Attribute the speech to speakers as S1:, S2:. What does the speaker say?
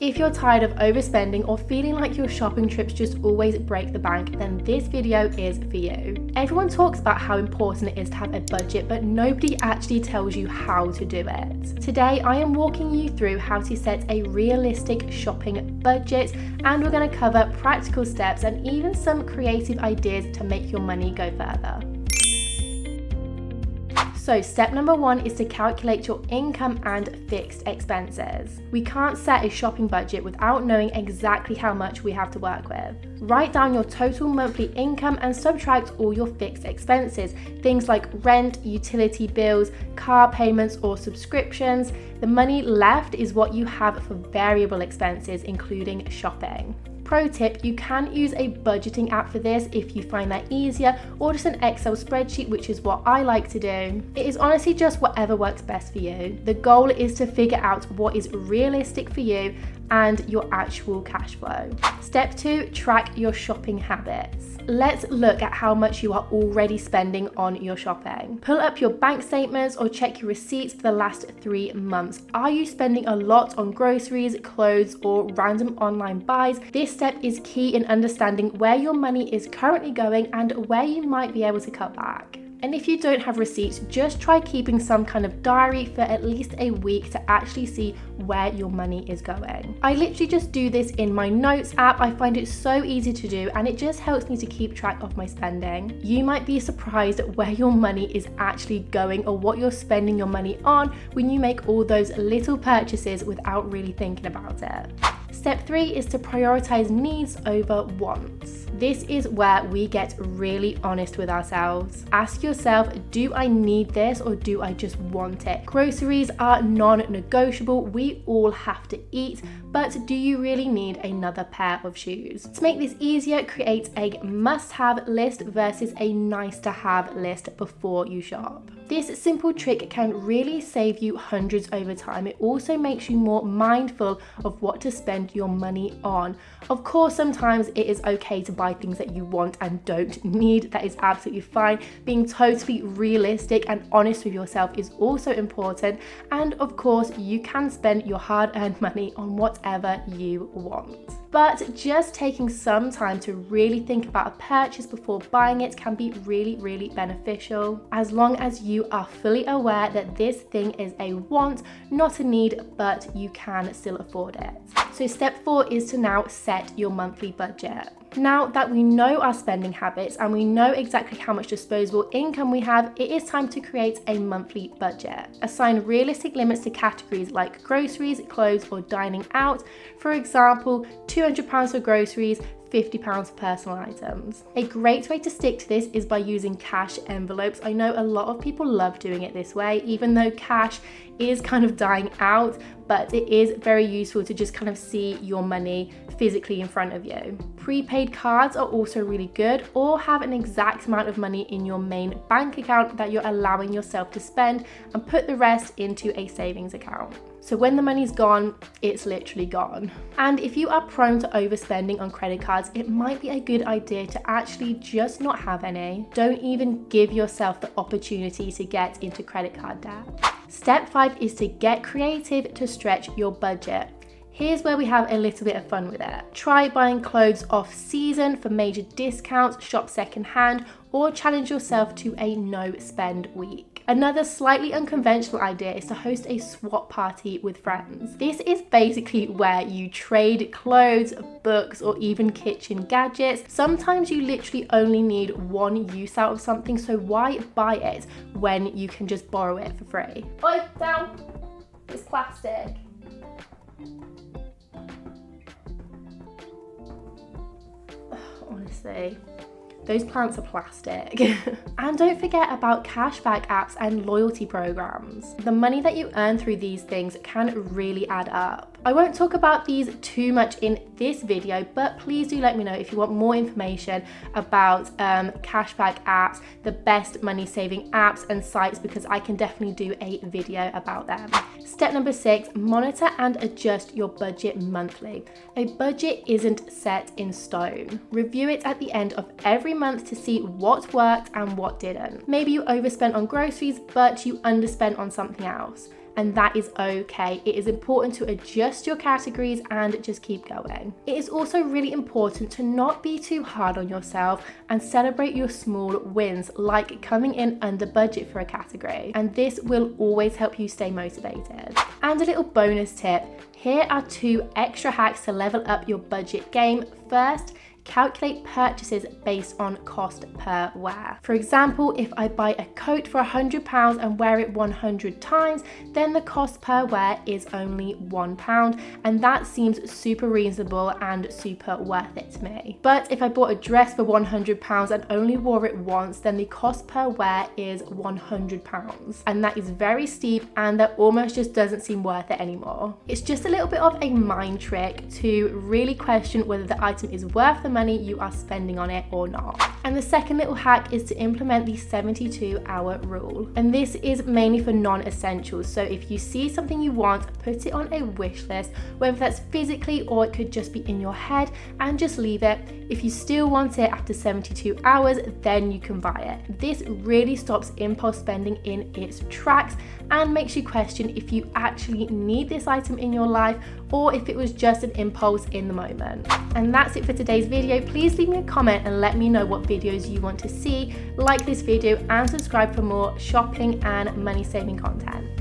S1: If you're tired of overspending or feeling like your shopping trips just always break the bank, then this video is for you. Everyone talks about how important it is to have a budget, but nobody actually tells you how to do it. Today, I am walking you through how to set a realistic shopping budget, and we're going to cover practical steps and even some creative ideas to make your money go further. So step number 1 is to calculate your income and fixed expenses. We can't set a shopping budget without knowing exactly how much we have to work with. Write down your total monthly income and subtract all your fixed expenses, things like rent, utility bills, car payments or subscriptions. The money left is what you have for variable expenses, including shopping. Pro tip, you can use a budgeting app for this if you find that easier, or just an Excel spreadsheet, which is what I like to do. It is honestly just whatever works best for you. The goal is to figure out what is realistic for you and your actual cash flow. Step 2, track your shopping habits. Let's look at how much you are already spending on your shopping. Pull up your bank statements or check your receipts for the last 3 months. Are you spending a lot on groceries, clothes, or random online buys? This step is key in understanding where your money is currently going and where you might be able to cut back. And if you don't have receipts, just try keeping some kind of diary for at least a week to actually see where your money is going. I literally just do this in my notes app. I find it so easy to do and it just helps me to keep track of my spending. You might be surprised at where your money is actually going or what you're spending your money on when you make all those little purchases without really thinking about it. Step 3 is to prioritize needs over wants. This is where we get really honest with ourselves. Ask yourself, do I need this or do I just want it? Groceries are non-negotiable. We all have to eat, but do you really need another pair of shoes? To make this easier, create a must-have list versus a nice-to-have list before you shop. This simple trick can really save you hundreds over time. It also makes you more mindful of what to spend your money on. Of course, sometimes it is okay to buy things that you want and don't need. That is absolutely fine. Being totally realistic and honest with yourself is also important. And of course, you can spend your hard-earned money on whatever you want. But just taking some time to really think about a purchase before buying it can be really, really beneficial, as long as you are fully aware that this thing is a want, not a need, but you can still afford it. So step 4 is to now set your monthly budget. Now that we know our spending habits and we know exactly how much disposable income we have, it is time to create a monthly budget. Assign realistic limits to categories like groceries, clothes, or dining out. For example, £200 for groceries, £50 for personal items. A great way to stick to this is by using cash envelopes. I know a lot of people love doing it this way, even though cash is kind of dying out, but it is very useful to just kind of see your money physically in front of you. Prepaid cards are also really good, or have an exact amount of money in your main bank account that you're allowing yourself to spend and put the rest into a savings account. So when the money's gone, it's literally gone. And if you are prone to overspending on credit cards, it might be a good idea to actually just not have any. Don't even give yourself the opportunity to get into credit card debt. Step 5 is to get creative to stretch your budget. Here's where we have a little bit of fun with it. Try buying clothes off season for major discounts, shop secondhand, or challenge yourself to a no spend week. Another slightly unconventional idea is to host a swap party with friends. This is basically where you trade clothes, books, or even kitchen gadgets. Sometimes you literally only need one use out of something, so why buy it when you can just borrow it for free? Oi, down! It's plastic. Honestly, those plants are plastic. And don't forget about cashback apps and loyalty programs. The money that you earn through these things can really add up. I won't talk about these too much in this video, but please do let me know if you want more information about cashback apps, the best money saving apps and sites, because I can definitely do a video about them. Step number 6, monitor and adjust your budget monthly. A budget isn't set in stone. Review it at the end of every month to see what worked and what didn't. Maybe you overspent on groceries, but you underspent on something else. and that is okay. It is important to adjust your categories and just keep going. It is also really important to not be too hard on yourself and celebrate your small wins, like coming in under budget for a category, and this will always help you stay motivated. And a little bonus tip, here are 2 extra hacks to level up your budget game. First, calculate purchases based on cost per wear. For example, if I buy a coat for £100 and wear it 100 times, then the cost per wear is only £1, and that seems super reasonable and super worth it to me. But if I bought a dress for £100 and only wore it once, then the cost per wear is £100, and that is very steep, and that almost just doesn't seem worth it anymore. It's just a little bit of a mind trick to really question whether the item is worth the money you are spending on it or not. And the second little hack is to implement the 72-hour rule. And this is mainly for non-essentials. So if you see something you want, put it on a wish list, whether that's physically or it could just be in your head, and just leave it. If you still want it after 72 hours, then you can buy it. This really stops impulse spending in its tracks and makes you question if you actually need this item in your life or if it was just an impulse in the moment. And that's it for today's video. Please leave me a comment and let me know what videos you want to see. Like this video and subscribe for more shopping and money saving content.